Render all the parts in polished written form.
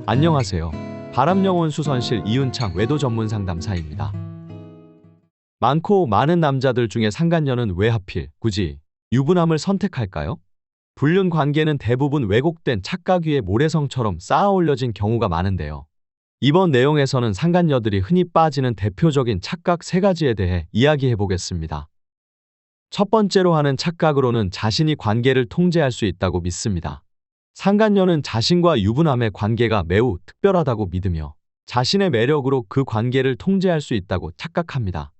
안녕하세요. 바람영혼 수선실 이윤창 외도 전문 상담사입니다. 많고 많은 남자들 중에 상간녀는 왜 하필 굳이 유부남을 선택할까요? 불륜 관계는 대부분 왜곡된 착각 위에 모래성처럼 쌓아 올려진 경우가 많은데요. 이번 내용에서는 상간녀들이 흔히 빠지는 대표적인 착각 3가지에 대해 이야기해 보겠습니다. 첫 번째로 하는 착각으로는 자신이 관계를 통제할 수 있다고 믿습니다. 상간녀는 자신과 유부남의 관계가 매우 특별하다고 믿으며 자신의 매력으로 그 관계를 통제할 수 있다고 착각합니다.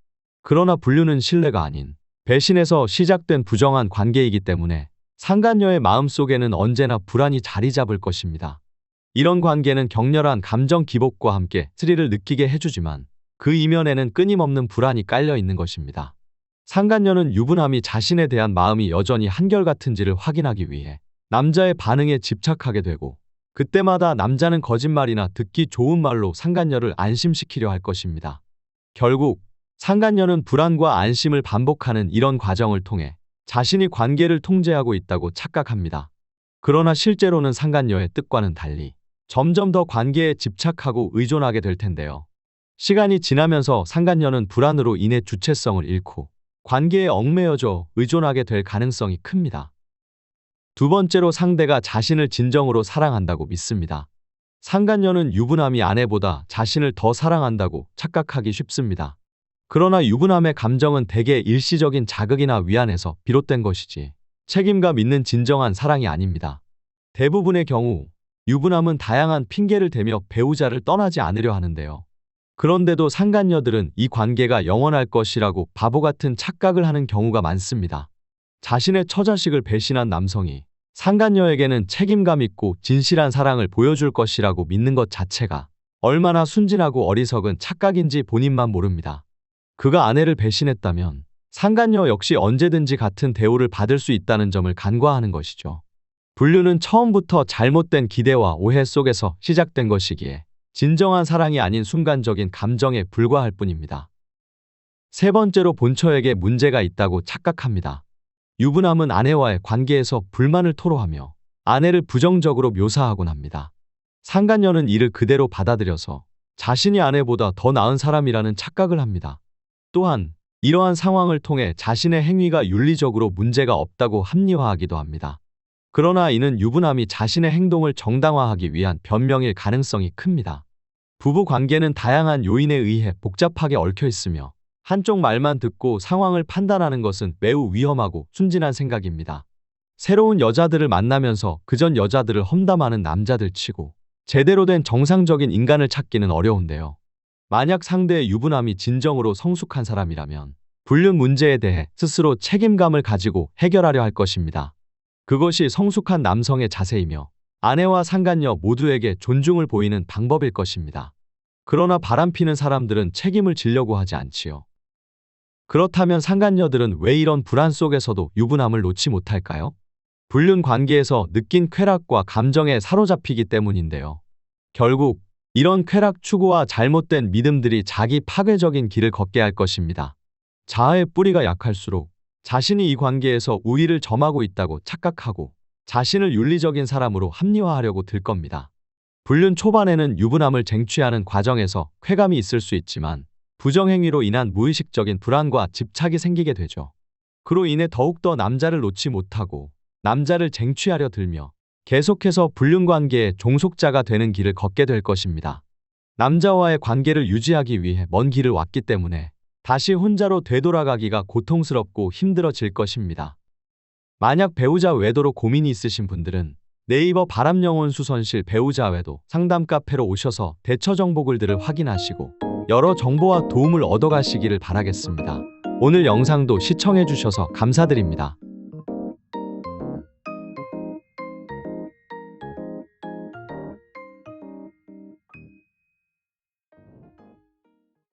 그러나 불륜은 신뢰가 아닌 배신에서 시작된 부정한 관계이기 때문에 상간녀의 마음속에는 언제나 불안이 자리 잡을 것입니다. 이런 관계는 격렬한 감정 기복과 함께 스릴을 느끼게 해주지만 그 이면에는 끊임없는 불안이 깔려 있는 것입니다. 상간녀는 유부남이 자신에 대한 마음이 여전히 한결같은지를 확인하기 위해 남자의 반응에 집착하게 되고 그때마다 남자는 거짓말이나 듣기 좋은 말로 상간녀를 안심시키려 할 것입니다. 결국 상간녀는 불안과 안심을 반복하는 이런 과정을 통해 자신이 관계를 통제하고 있다고 착각합니다. 그러나 실제로는 상간녀의 뜻과는 달리 점점 더 관계에 집착하고 의존하게 될 텐데요. 시간이 지나면서 상간녀는 불안으로 인해 주체성을 잃고 관계에 얽매여져 의존하게 될 가능성이 큽니다. 두 번째로 상대가 자신을 진정으로 사랑한다고 믿습니다. 상간녀는 유부남이 아내보다 자신을 더 사랑한다고 착각하기 쉽습니다. 그러나 유부남의 감정은 대개 일시적인 자극이나 위안에서 비롯된 것이지 책임감 있는 진정한 사랑이 아닙니다. 대부분의 경우 유부남은 다양한 핑계를 대며 배우자를 떠나지 않으려 하는데요. 그런데도 상간녀들은 이 관계가 영원할 것이라고 바보 같은 착각을 하는 경우가 많습니다. 자신의 처자식을 배신한 남성이 상간녀에게는 책임감 있고 진실한 사랑을 보여줄 것이라고 믿는 것 자체가 얼마나 순진하고 어리석은 착각인지 본인만 모릅니다. 그가 아내를 배신했다면 상간녀 역시 언제든지 같은 대우를 받을 수 있다는 점을 간과하는 것이죠. 불륜은 처음부터 잘못된 기대와 오해 속에서 시작된 것이기에 진정한 사랑이 아닌 순간적인 감정에 불과할 뿐입니다. 세 번째로 본처에게 문제가 있다고 착각합니다. 유부남은 아내와의 관계에서 불만을 토로하며 아내를 부정적으로 묘사하곤 합니다. 상간녀는 이를 그대로 받아들여서 자신이 아내보다 더 나은 사람이라는 착각을 합니다. 또한 이러한 상황을 통해 자신의 행위가 윤리적으로 문제가 없다고 합리화하기도 합니다. 그러나 이는 유부남이 자신의 행동을 정당화하기 위한 변명일 가능성이 큽니다. 부부 관계는 다양한 요인에 의해 복잡하게 얽혀 있으며 한쪽 말만 듣고 상황을 판단하는 것은 매우 위험하고 순진한 생각입니다. 새로운 여자들을 만나면서 그전 여자들을 험담하는 남자들 치고 제대로 된 정상적인 인간을 찾기는 어려운데요. 만약 상대의 유부남이 진정으로 성숙한 사람이라면 불륜 문제에 대해 스스로 책임감을 가지고 해결하려 할 것입니다. 그것이 성숙한 남성의 자세이며 아내와 상간녀 모두에게 존중을 보이는 방법일 것입니다. 그러나 바람피는 사람들은 책임을 지려고 하지 않지요. 그렇다면 상간녀들은 왜 이런 불안 속에서도 유부남을 놓지 못할까요? 불륜 관계에서 느낀 쾌락과 감정에 사로잡히기 때문인데요. 결국 이런 쾌락 추구와 잘못된 믿음들이 자기 파괴적인 길을 걷게 할 것입니다. 자아의 뿌리가 약할수록 자신이 이 관계에서 우위를 점하고 있다고 착각하고 자신을 윤리적인 사람으로 합리화하려고 들 겁니다. 불륜 초반에는 유부남을 쟁취하는 과정에서 쾌감이 있을 수 있지만 부정행위로 인한 무의식적인 불안과 집착이 생기게 되죠. 그로 인해 더욱더 남자를 놓지 못하고 남자를 쟁취하려 들며 계속해서 불륜 관계의 종속자가 되는 길을 걷게 될 것입니다. 남자와의 관계를 유지하기 위해 먼 길을 왔기 때문에 다시 혼자로 되돌아가기가 고통스럽고 힘들어질 것입니다. 만약 배우자 외도로 고민이 있으신 분들은 네이버 바람영혼 수선실 배우자 외도 상담 카페로 오셔서 대처 정보 글들을 확인하시고 여러 정보와 도움을 얻어가시기를 바라겠습니다. 오늘 영상도 시청해주셔서 감사드립니다.